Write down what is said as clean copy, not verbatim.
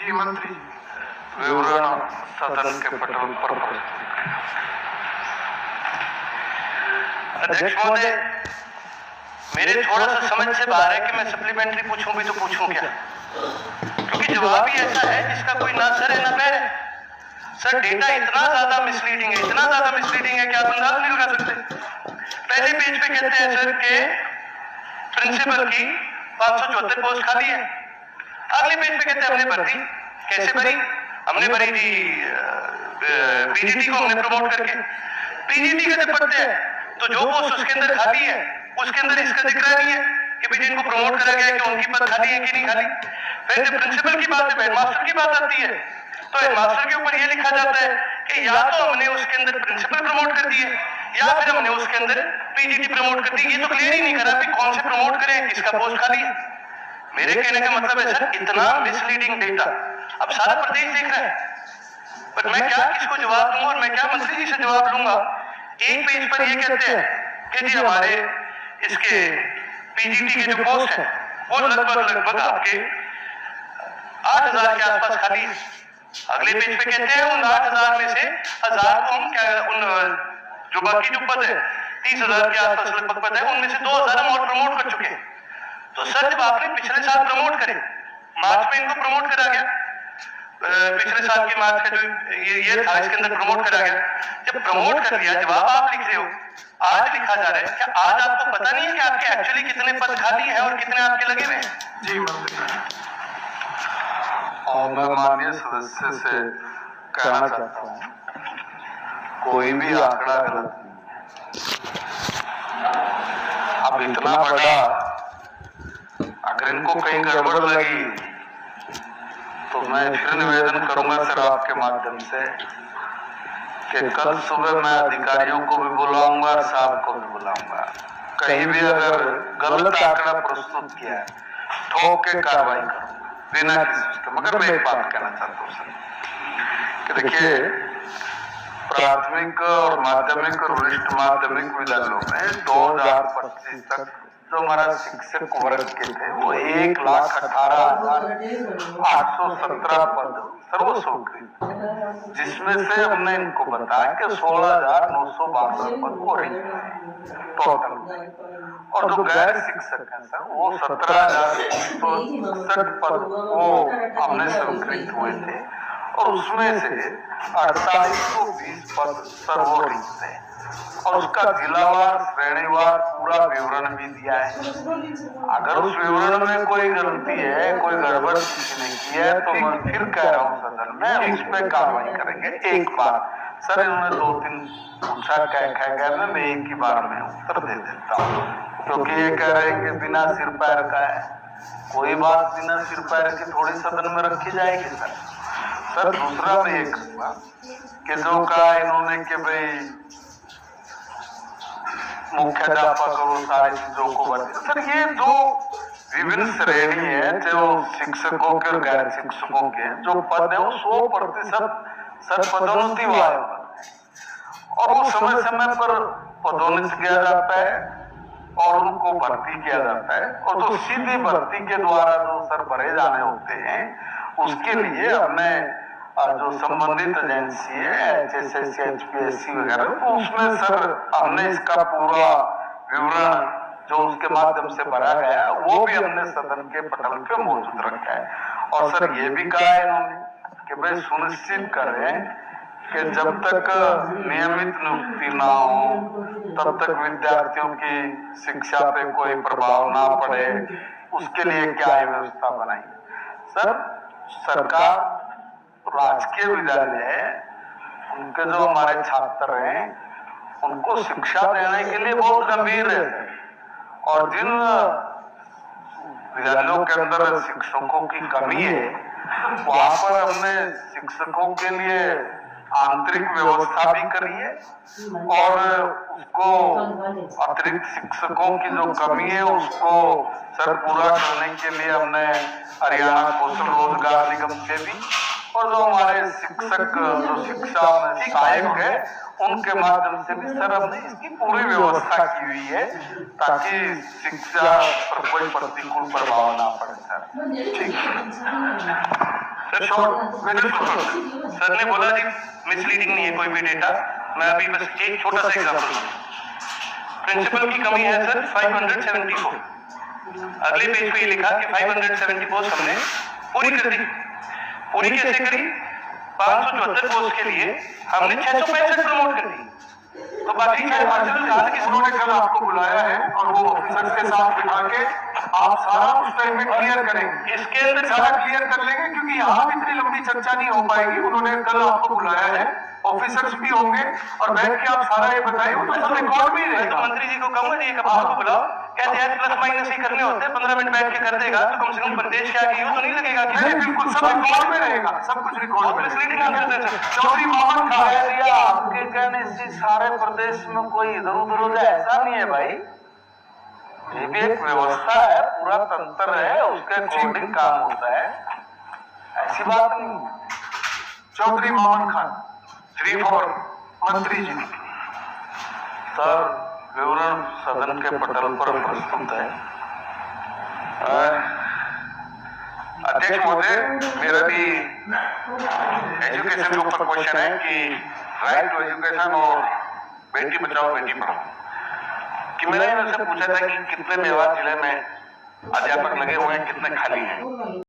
जी मंत्री विवरण सदन के पटल पर अध्यक्ष महोदय, मेरे थोड़ा सा समझ से बाहर है कि मैं सप्लीमेंट्री पूछूं भी तो पूछूं क्या, क्योंकि जवाब ही ऐसा है जिसका कोई ना सर है ना पैर है। सर डेटा इतना ज्यादा मिसलीडिंग है, इतना ज्यादा मिसलीडिंग है कि आप अंदाज नहीं लगा सकते। पहले पेज पे कहते हैं सर के प्रिंसिपल की 574 पोस्ट खाली है। अगले पेज पे कहते हैं हमने भर दी। कैसे भरी? हमने भरी थी पीजीटी को हमने प्रमोट करके। पीजीटी का जब पढ़ते हैं तो जो पोस्ट उसके अंदर खाली है उसके अंदर इसका जिक्र नहीं है कि भाई जिनको प्रमोट करा गया कि उनकी पद खाली है कि नहीं खाली। फिर जब प्रिंसिपल की बात है, हेडमास्टर की बात आती है, तो हेडमास्टर के ऊपर यह लिखा जाता है कि या तो हमने उसके अंदर प्रिंसिपल प्रमोट कर दिए या फिर हमने उसके अंदर पीजीटी प्रमोट कर दी। ये तो क्लियर ही नहीं करा कि कौन से प्रमोट करें, किसका पोस्ट खाली है। मेरे कहने का मतलब है सर इतना मिसलीडिंग डेटा अब सारा प्रदेश देख रहा है, पर मैं क्या किसको जवाब दूंगा और मैं क्या मंत्री जी से जवाब लूंगा। एक पेज पर ये कहते हैं कि जी हमारे इसके पीजीटी के जो पोस्ट है वो लगभग आपके 8,000 के आसपास खाली है। अगले पेज पे कहते हैं उन 8,000 में से 1,000 को हम क्या उन जो बाकी जो पद है 30,000 के आसपास लगभग पद है उनमें से 2,000 हम और प्रमोट कर चुके हैं। तो सर जब आपने पिछले साल प्रमोट करे, मार्च में इनको प्रमोट करा गया, पिछले साल के मार्च का जो ये था इसके अंदर प्रमोट करा गया। जब प्रमोट कर दिया, जवाब आप लिख रहे हो, आज लिखा जा रहा है क्या आज आपको पता नहीं है कि आपके एक्चुअली कितने पद खाली है और कितने आपके लगे हुए हैं? जी मंत्री, और मैं माननीय सदस्य से कहना चाहता हूँ कोई भी आंकड़ा गलत नहीं। अब इतना बड़ा अगर इनको कहीं गड़बड़ लगी तो मैं फिर निवेदन करूंगा सर आपके माध्यम से कि कल सुबह मैं अधिकारियों को भी बुलाऊंगा और साहब को भी बुलाऊंगा। कहीं भी अगर गलत आंकड़ा प्रस्तुत किया है ठोक के कार्रवाई करूंगा बिना किसी उसके। मगर मैं एक बात कहना चाहता हूँ सर कि देखिए प्राथमिक और माध्यमिक और वरिष्ठ माध्यमिक विद्यालयों में 2025 तक जो हमारा शिक्षक वर्ग के थे वो 1,18,817 पद सर्वस्वीकृत, जिसमें से हमने इनको बताया कि 16,962 पद को टोटल, और जो गैर शिक्षक है सर वो 17,167 पद वो हमने स्वीकृत हुए थे और उसमें से 4,820 पद सर्वोरिक्त थे और उसका जिलावार श्रेणीवार पूरा विवरण भी दिया है। अगर उस विवरण में कोई गलती है, कोई गड़बड़ किसी ने की है तो मैं फिर कह रहा हूँ सदन में उस पर कार्रवाई करेंगे। एक बार सर इन्होंने 2-3 पूछा क्या मैं एक ही बार में उत्तर दे देता हूँ, क्योंकि ये कह रहे हैं कि बिना सिर पैर का है। कोई बात बिना सिर पैर की थोड़ी सदन में रखी जाएगी सर। दूसरा मैं ये कहूँगा कि जो कहा इन्होंने कि भाई मुख्याध्यापक और सारी चीजों को बदले, सर ये जो विभिन्न श्रेणी है जो शिक्षकों के और गैर शिक्षकों के जो पद है वो 100% सर पदोन्नति वाले और वो समय समय पर पदोन्नत किया जाता है और उनको भर्ती किया जाता है। और जो सीधी भर्ती के द्वारा जो सर भरे जाने होते हैं उसके लिए हमने जो संबंधित एजेंसी है HSSC HPSC वगैरह, तो उसमें सर हमने इसका पूरा विवरण जो उसके माध्यम से भरा गया है वो भी हमने सदन के पटल पे मौजूद रखा है। और सर ये भी कहा है इन्होंने कि भाई सुनिश्चित करें कि जब तक नियमित नियुक्ति ना हो तब तक विद्यार्थियों की शिक्षा पे कोई प्रभाव ना पड़े, उसके लिए क्या व्यवस्था बनाई। सर सरकार राजकीय विद्यालय है, उनके जो हमारे छात्र हैं उनको शिक्षा देने के लिए बहुत गंभीर है और जिन विद्यालयों के अंदर शिक्षकों की कमी है वहां पर हमने शिक्षकों के लिए आंतरिक व्यवस्था भी करी है और उसको अतिरिक्त शिक्षकों की जो कमी है उसको सर पूरा करने के लिए हमने हरियाणा कौशल रोजगार निगम से भी और जो हमारे शिक्षक जो शिक्षा में सहायक है उनके माध्यम से भी सर हमने इसकी पूरी व्यवस्था की हुई है ताकि शिक्षा पर कोई प्रतिकूल प्रभाव ना पड़े सर। ठीक है सर सर ने बोला जी मिसलीडिंग नहीं है कोई भी डेटा। मैं अभी बस एक छोटा सा एग्जांपल दूं। प्रिंसिपल की कमी है सर 574। अगले पेज पे ये लिखा कि 570 पोस्ट हमने पूरी कर दी। पूरी कैसे करी? 574 पोस्ट के लिए हमने 665 प्रमोट कर दी। तो बाकी उन्होंने कल आपको बुलाया है और वो ऑफिसर्स के साथ बिठा के आप सारा उस टाइम में क्लियर करेंगे। इसके अंदर सारा क्लियर कर लेंगे क्योंकि यहाँ भी इतनी लंबी चर्चा नहीं हो पाएगी। उन्होंने कल आपको बुलाया है, ऑफिसर्स भी होंगे और बैठ के आप सारा ये बताइए, वो तो सब रिकॉर्ड भी रहेगा। मंत्री जी को कहूंगा जी कब को बुलाओ, कहते हैं प्लस माइनस ही करने होते हैं, 15 मिनट बैठ के कर देगा तो कम से कम प्रदेश के आगे यूं तो नहीं लगेगा कि नहीं, बिल्कुल सब रिकॉर्ड में रहेगा, सब कुछ रिकॉर्ड में। मिसलीडिंग ना कर दें सर। चौधरी मोहम्मद खान आपके कहने से सारे प्रदेश में कोई इधर उधर हो जाए ऐसा नहीं है भाई। ये भी एक व्यवस्था है, पूरा तंत्र है, उसके अकॉर्डिंग काम होता है, ऐसी बात नहीं। चौधरी मोहम्मद खान 3-4 मंत्री जी। सर विवरण सदन के पटल पर प्रस्तुत है। अध्यक्ष महोदय, मेरा भी एजुकेशन के ऊपर क्वेश्चन है कि राइट टू एजुकेशन और बेटी बचाओ बेटी पढ़ाओ कि मैंने इनसे पूछा था कि कितने मेवात जिले में अध्यापक लगे हुए हैं, कितने खाली हैं।